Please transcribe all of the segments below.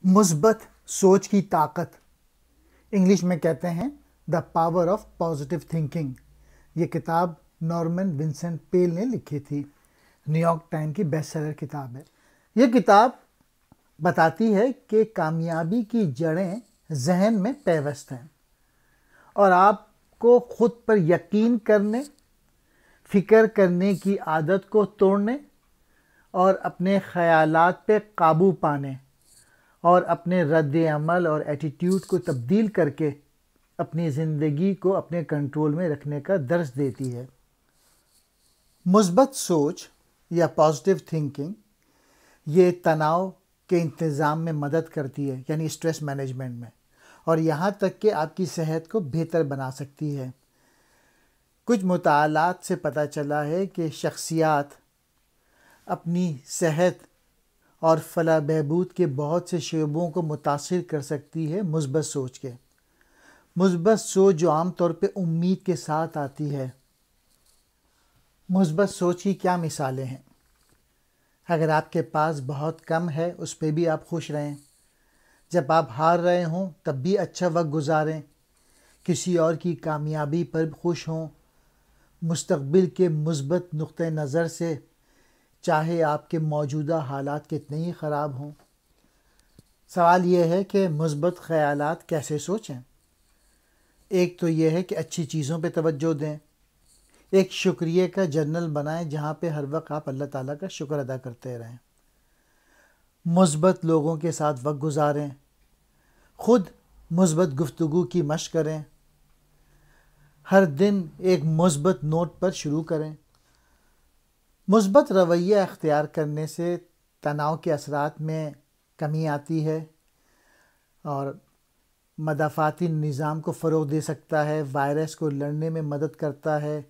مثبت سوچ کی طاقت، انگلش میں کہتے ہیں the power of positive thinking. یہ کتاب نارمن ونسنٹ پیل نے لکھی تھی، نیو یارک ٹائم کی بیسٹ سیلر کتاب ہے۔ یہ کتاب بتاتی ہے کہ کامیابی کی جڑیں ذہن میں پیوست ہیں، اور آپ کو خود پر یقین کرنے، فکر کرنے کی عادت کو توڑنے اور اپنے خیالات پہ قابو پانے اور اپنے رد عمل اور ایٹیٹیوڈ کو تبدیل کر کے اپنی زندگی کو اپنے کنٹرول میں رکھنے کا درس دیتی ہے۔ مثبت سوچ یا پازیٹیو تھنکنگ یہ تناؤ کے انتظام میں مدد کرتی ہے، یعنی اسٹریس مینجمنٹ میں، اور یہاں تک کہ آپ کی صحت کو بہتر بنا سکتی ہے۔ کچھ مطالعات سے پتہ چلا ہے کہ شخصیات اپنی صحت اور فلاح بہبود کے بہت سے شعبوں کو متاثر کر سکتی ہے مثبت سوچ کے۔ مثبت سوچ جو عام طور پہ امید کے ساتھ آتی ہے۔ مثبت سوچ کی کیا مثالیں ہیں؟ اگر آپ کے پاس بہت کم ہے اس پہ بھی آپ خوش رہیں، جب آپ ہار رہے ہوں تب بھی اچھا وقت گزاریں، کسی اور کی کامیابی پر خوش ہوں، مستقبل کے مثبت نقطہ نظر سے، چاہے آپ کے موجودہ حالات کتنے ہی خراب ہوں۔ سوال یہ ہے کہ مثبت خیالات کیسے سوچیں؟ ایک تو یہ ہے کہ اچھی چیزوں پہ توجہ دیں، ایک شکریہ کا جرنل بنائیں جہاں پہ ہر وقت آپ اللہ تعالیٰ کا شکر ادا کرتے رہیں، مثبت لوگوں کے ساتھ وقت گزاریں، خود مثبت گفتگو کی مشق کریں، ہر دن ایک مثبت نوٹ پر شروع کریں۔ مثبت رویہ اختیار کرنے سے تناؤ کے اثرات میں کمی آتی ہے اور مدافعتی نظام کو فروغ دے سکتا ہے، وائرس کو لڑنے میں مدد کرتا ہے،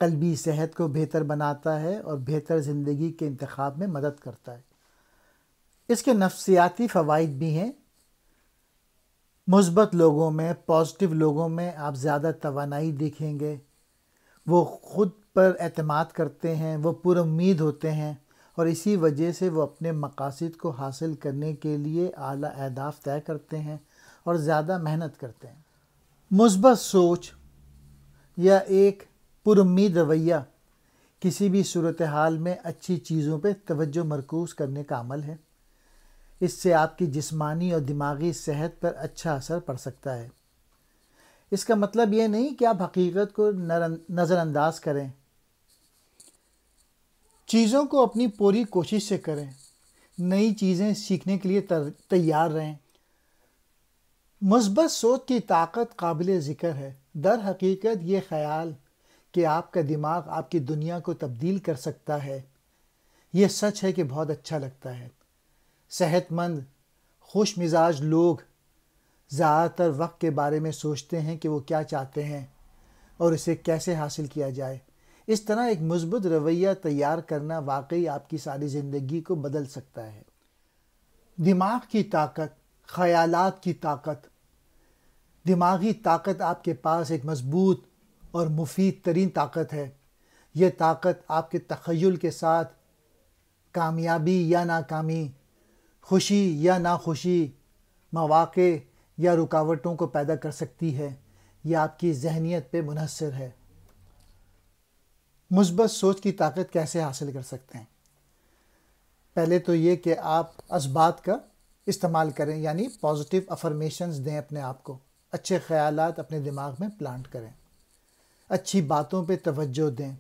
قلبی صحت کو بہتر بناتا ہے اور بہتر زندگی کے انتخاب میں مدد کرتا ہے۔ اس کے نفسیاتی فوائد بھی ہیں۔ مثبت لوگوں میں، پازیٹیو لوگوں میں آپ زیادہ توانائی دیکھیں گے، وہ خود پر اعتماد کرتے ہیں، وہ پر امید ہوتے ہیں، اور اسی وجہ سے وہ اپنے مقاصد کو حاصل کرنے کے لیے اعلیٰ اہداف طے کرتے ہیں اور زیادہ محنت کرتے ہیں۔ مثبت سوچ یا ایک پر امید رویہ کسی بھی صورتحال میں اچھی چیزوں پہ توجہ مرکوز کرنے کا عمل ہے۔ اس سے آپ کی جسمانی اور دماغی صحت پر اچھا اثر پڑ سکتا ہے۔ اس کا مطلب یہ نہیں کہ آپ حقیقت کو نظر انداز کریں، چیزوں کو اپنی پوری کوشش سے کریں، نئی چیزیں سیکھنے کے لیے تیار رہیں۔ مثبت سوچ کی طاقت قابل ذکر ہے۔ در حقیقت یہ خیال کہ آپ کا دماغ آپ کی دنیا کو تبدیل کر سکتا ہے، یہ سچ ہے کہ بہت اچھا لگتا ہے۔ صحت مند، خوش مزاج لوگ زیادہ تر وقت کے بارے میں سوچتے ہیں کہ وہ کیا چاہتے ہیں اور اسے کیسے حاصل کیا جائے۔ اس طرح ایک مثبت رویہ تیار کرنا واقعی آپ کی ساری زندگی کو بدل سکتا ہے۔ دماغ کی طاقت، خیالات کی طاقت، دماغی طاقت آپ کے پاس ایک مضبوط اور مفید ترین طاقت ہے۔ یہ طاقت آپ کے تخیل کے ساتھ کامیابی یا ناکامی، خوشی یا ناخوشی، مواقع یا رکاوٹوں کو پیدا کر سکتی ہے۔ یہ آپ کی ذہنیت پہ منحصر ہے۔ مثبت سوچ کی طاقت کیسے حاصل کر سکتے ہیں؟ پہلے تو یہ کہ آپ اسبات کا استعمال کریں، یعنی پازیٹیو افرمیشنز دیں اپنے آپ کو، اچھے خیالات اپنے دماغ میں پلانٹ کریں، اچھی باتوں پہ توجہ دیں،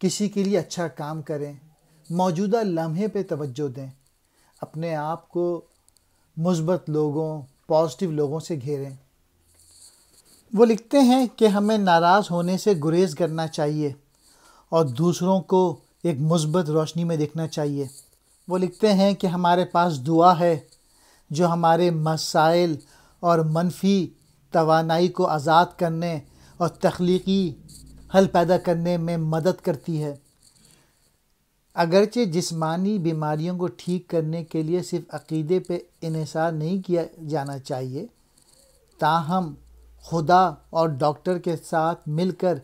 کسی کے لیے اچھا کام کریں، موجودہ لمحے پہ توجہ دیں، اپنے آپ کو مثبت لوگوں، پازیٹیو لوگوں سے گھیریں۔ وہ لکھتے ہیں کہ ہمیں ناراض ہونے سے گریز کرنا چاہیے اور دوسروں کو ایک مثبت روشنی میں دیکھنا چاہیے۔ وہ لکھتے ہیں کہ ہمارے پاس دعا ہے جو ہمارے مسائل اور منفی توانائی کو آزاد کرنے اور تخلیقی حل پیدا کرنے میں مدد کرتی ہے۔ اگرچہ جسمانی بیماریوں کو ٹھیک کرنے کے لیے صرف عقیدے پہ انحصار نہیں کیا جانا چاہیے، تاہم خدا اور ڈاکٹر کے ساتھ مل کر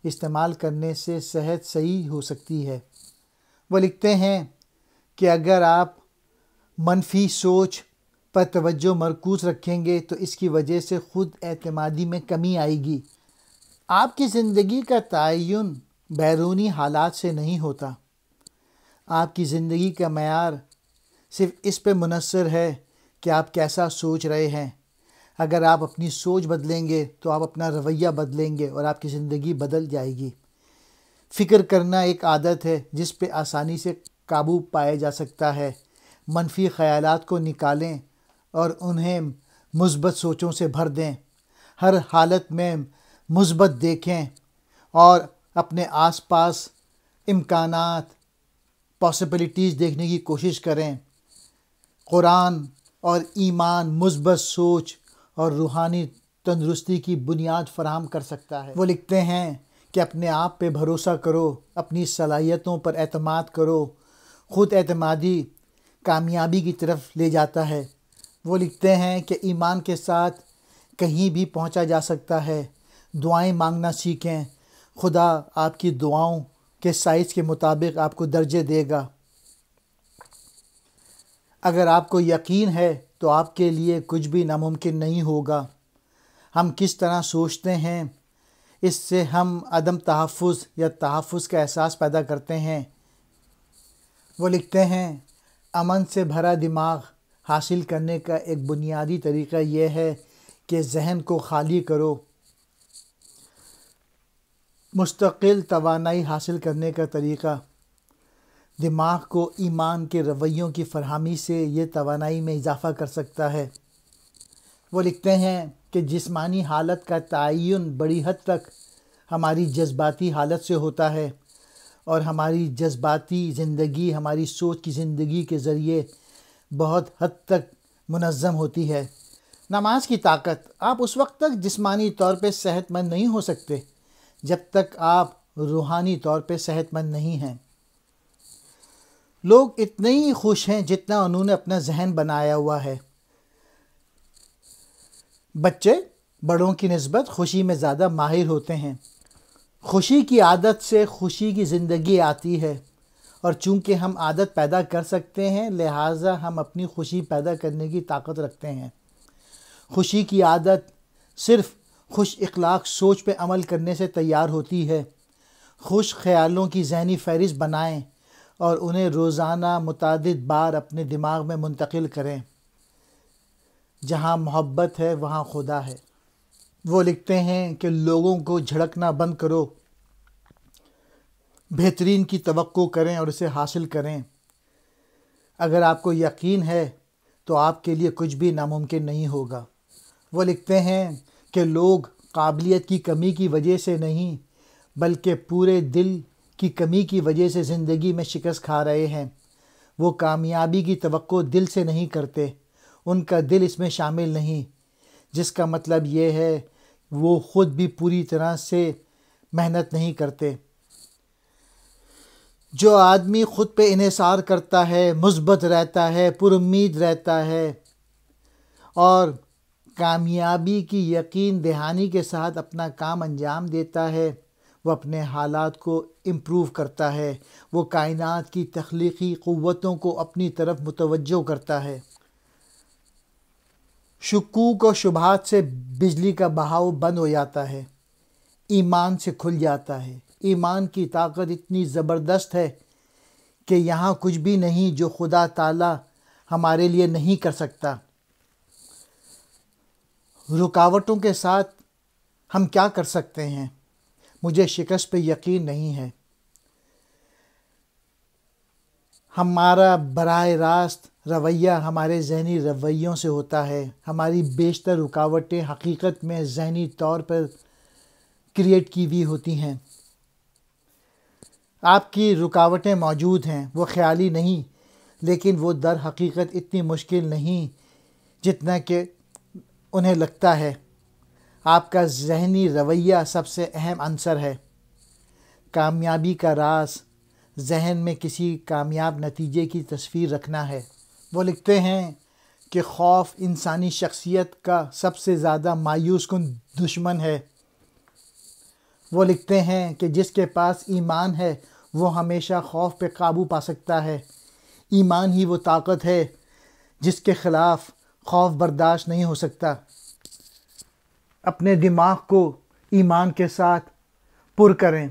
استعمال کرنے سے صحت صحیح ہو سکتی ہے۔ وہ لکھتے ہیں کہ اگر آپ منفی سوچ پر توجہ مرکوز رکھیں گے تو اس کی وجہ سے خود اعتمادی میں کمی آئے گی۔ آپ کی زندگی کا تعین بیرونی حالات سے نہیں ہوتا۔ آپ کی زندگی کا معیار صرف اس پہ منحصر ہے کہ آپ کیسا سوچ رہے ہیں۔ اگر آپ اپنی سوچ بدلیں گے تو آپ اپنا رویہ بدلیں گے اور آپ کی زندگی بدل جائے گی۔ فکر کرنا ایک عادت ہے جس پہ آسانی سے قابو پایا جا سکتا ہے۔ منفی خیالات کو نکالیں اور انہیں مثبت سوچوں سے بھر دیں۔ ہر حالت میں مثبت دیکھیں اور اپنے آس پاس امکانات، پاسبلٹیز دیکھنے کی کوشش کریں۔ قرآن اور ایمان مثبت سوچ اور روحانی تندرستی کی بنیاد فراہم کر سکتا ہے۔ وہ لکھتے ہیں کہ اپنے آپ پہ بھروسہ کرو، اپنی صلاحیتوں پر اعتماد کرو۔ خود اعتمادی کامیابی کی طرف لے جاتا ہے۔ وہ لکھتے ہیں کہ ایمان کے ساتھ کہیں بھی پہنچا جا سکتا ہے۔ دعائیں مانگنا سیکھیں۔ خدا آپ کی دعاؤں کے سائز کے مطابق آپ کو درجے دے گا۔ اگر آپ کو یقین ہے تو آپ کے لیے کچھ بھی ناممکن نہیں ہوگا۔ ہم کس طرح سوچتے ہیں اس سے ہم عدم تحفظ یا تحفظ کا احساس پیدا کرتے ہیں۔ وہ لکھتے ہیں امن سے بھرا دماغ حاصل کرنے کا ایک بنیادی طریقہ یہ ہے کہ ذہن کو خالی کرو۔ مستقل توانائی حاصل کرنے کا طریقہ دماغ کو ایمان کے رویوں کی فراہمی سے یہ توانائی میں اضافہ کر سکتا ہے۔ وہ لکھتے ہیں کہ جسمانی حالت کا تعین بڑی حد تک ہماری جذباتی حالت سے ہوتا ہے اور ہماری جذباتی زندگی ہماری سوچ کی زندگی کے ذریعے بہت حد تک منظم ہوتی ہے۔ نماز کی طاقت۔ آپ اس وقت تک جسمانی طور پہ صحت مند نہیں ہو سکتے جب تک آپ روحانی طور پہ صحت مند نہیں ہیں۔ لوگ اتنے ہی خوش ہیں جتنا انہوں نے اپنا ذہن بنایا ہوا ہے۔ بچے بڑوں کی نسبت خوشی میں زیادہ ماہر ہوتے ہیں۔ خوشی کی عادت سے خوشی کی زندگی آتی ہے، اور چونکہ ہم عادت پیدا کر سکتے ہیں لہٰذا ہم اپنی خوشی پیدا کرنے کی طاقت رکھتے ہیں۔ خوشی کی عادت صرف خوش اخلاق سوچ پہ عمل کرنے سے تیار ہوتی ہے۔ خوش خیالوں کی ذہنی فہرست بنائیں اور انہیں روزانہ متعدد بار اپنے دماغ میں منتقل کریں۔ جہاں محبت ہے وہاں خدا ہے۔ وہ لکھتے ہیں کہ لوگوں کو جھڑکنا بند کرو، بہترین کی توقع کریں اور اسے حاصل کریں۔ اگر آپ کو یقین ہے تو آپ کے لیے کچھ بھی ناممکن نہیں ہوگا۔ وہ لکھتے ہیں کہ لوگ قابلیت کی کمی کی وجہ سے نہیں بلکہ پورے دل کی کمی کی وجہ سے زندگی میں شکست کھا رہے ہیں۔ وہ کامیابی کی توقع دل سے نہیں کرتے، ان کا دل اس میں شامل نہیں، جس کا مطلب یہ ہے وہ خود بھی پوری طرح سے محنت نہیں کرتے۔ جو آدمی خود پہ انحصار کرتا ہے، مثبت رہتا ہے، پر امید رہتا ہے اور کامیابی کی یقین دہانی کے ساتھ اپنا کام انجام دیتا ہے، وہ اپنے حالات کو امپروو کرتا ہے، وہ کائنات کی تخلیقی قوتوں کو اپنی طرف متوجہ کرتا ہے۔ شکوک و شبہات سے بجلی کا بہاؤ بند ہو جاتا ہے، ایمان سے کھل جاتا ہے۔ ایمان کی طاقت اتنی زبردست ہے کہ یہاں کچھ بھی نہیں جو خدا تعالیٰ ہمارے لیے نہیں کر سکتا۔ رکاوٹوں کے ساتھ ہم کیا کر سکتے ہیں؟ مجھے شکست پہ یقین نہیں ہے۔ ہمارا براہ راست رویہ ہمارے ذہنی رویوں سے ہوتا ہے۔ ہماری بیشتر رکاوٹیں حقیقت میں ذہنی طور پر کریٹ کی ہوئی ہوتی ہیں۔ آپ کی رکاوٹیں موجود ہیں، وہ خیالی نہیں، لیکن وہ در حقیقت اتنی مشکل نہیں جتنا کہ انہیں لگتا ہے۔ آپ کا ذہنی رویہ سب سے اہم عنصر ہے۔ کامیابی کا راز ذہن میں کسی کامیاب نتیجے کی تصویر رکھنا ہے۔ وہ لکھتے ہیں کہ خوف انسانی شخصیت کا سب سے زیادہ مایوس کن دشمن ہے۔ وہ لکھتے ہیں کہ جس کے پاس ایمان ہے وہ ہمیشہ خوف پہ قابو پا سکتا ہے۔ ایمان ہی وہ طاقت ہے جس کے خلاف خوف برداشت نہیں ہو سکتا۔ اپنے دماغ کو ایمان کے ساتھ پر کریں۔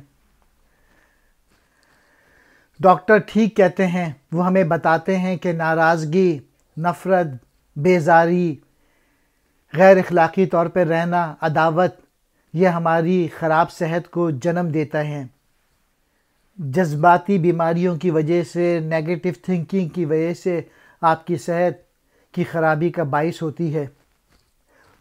ڈاکٹر ٹھیک کہتے ہیں، وہ ہمیں بتاتے ہیں کہ ناراضگی، نفرت، بیزاری، غیر اخلاقی طور پہ رہنا، عداوت، یہ ہماری خراب صحت کو جنم دیتا ہے۔ جذباتی بیماریوں کی وجہ سے، نیگیٹو تھنکنگ کی وجہ سے آپ کی صحت کی خرابی کا باعث ہوتی ہے،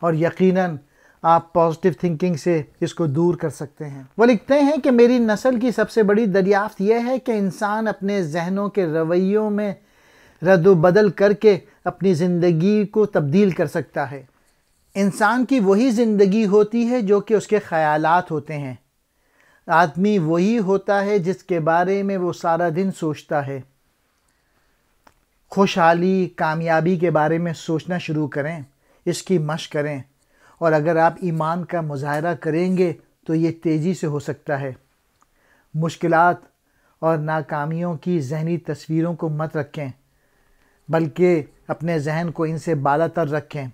اور یقیناً آپ پازیٹیو تھنکنگ سے اس کو دور کر سکتے ہیں۔ وہ لکھتے ہیں کہ میری نسل کی سب سے بڑی دریافت یہ ہے کہ انسان اپنے ذہنوں کے رویوں میں رد و بدل کر کے اپنی زندگی کو تبدیل کر سکتا ہے۔ انسان کی وہی زندگی ہوتی ہے جو کہ اس کے خیالات ہوتے ہیں۔ آدمی وہی ہوتا ہے جس کے بارے میں وہ سارا دن سوچتا ہے۔ خوشحالی، کامیابی کے بارے میں سوچنا شروع کریں، اس کی مشق کریں، اور اگر آپ ایمان کا مظاہرہ کریں گے تو یہ تیزی سے ہو سکتا ہے۔ مشکلات اور ناکامیوں کی ذہنی تصویروں کو مت رکھیں، بلکہ اپنے ذہن کو ان سے بالا تر رکھیں۔